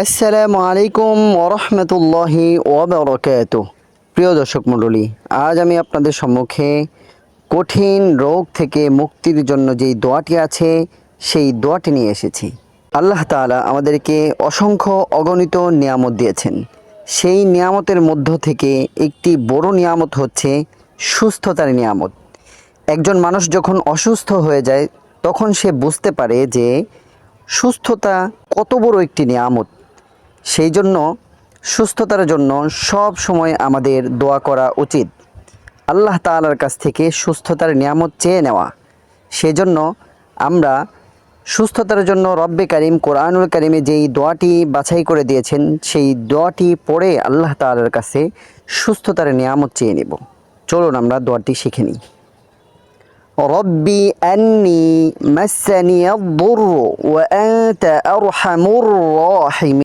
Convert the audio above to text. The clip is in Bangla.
আসসালামু আলাইকুম ওরহমতুল্লাহি ওবরকাতুহ। প্রিয় দর্শক মণ্ডলী, আজ আমি আপনাদের সম্মুখে কঠিন রোগ থেকে মুক্তির জন্য যেই দোয়াটি আছে সেই দোয়াটি নিয়ে এসেছি। আল্লাহ তাআলা আমাদেরকে অসংখ্য অগণিত নিয়ামত দিয়েছেন। সেই নিয়ামতের মধ্য থেকে একটি বড় নিয়ামত হচ্ছে সুস্থতার নিয়ামত। একজন মানুষ যখন অসুস্থ হয়ে যায় তখন সে বুঝতে পারে যে সুস্থতা কত বড় একটি নিয়ামত। সেই জন্য সুস্থতার জন্য সব সময় আমাদের দোয়া করা উচিত, আল্লাহ তাআলার কাছ থেকে সুস্থতার নিয়ামত চেয়ে নেওয়া। সেজন্য আমরা সুস্থতার জন্য রব্বে কারিম কোরআনুল কারিমে যেই দোয়াটি বাছাই করে দিয়েছেন সেই দোয়াটি পড়ে আল্লাহ তাআলার কাছে সুস্থতার নিয়ামত চেয়ে নেব। চলুন আমরা দোয়াটি শিখে নিই। রব্বি আন্নি মাসানিয়াদ দুররু ওয়া আনতা আরহামুর রাহিমিন।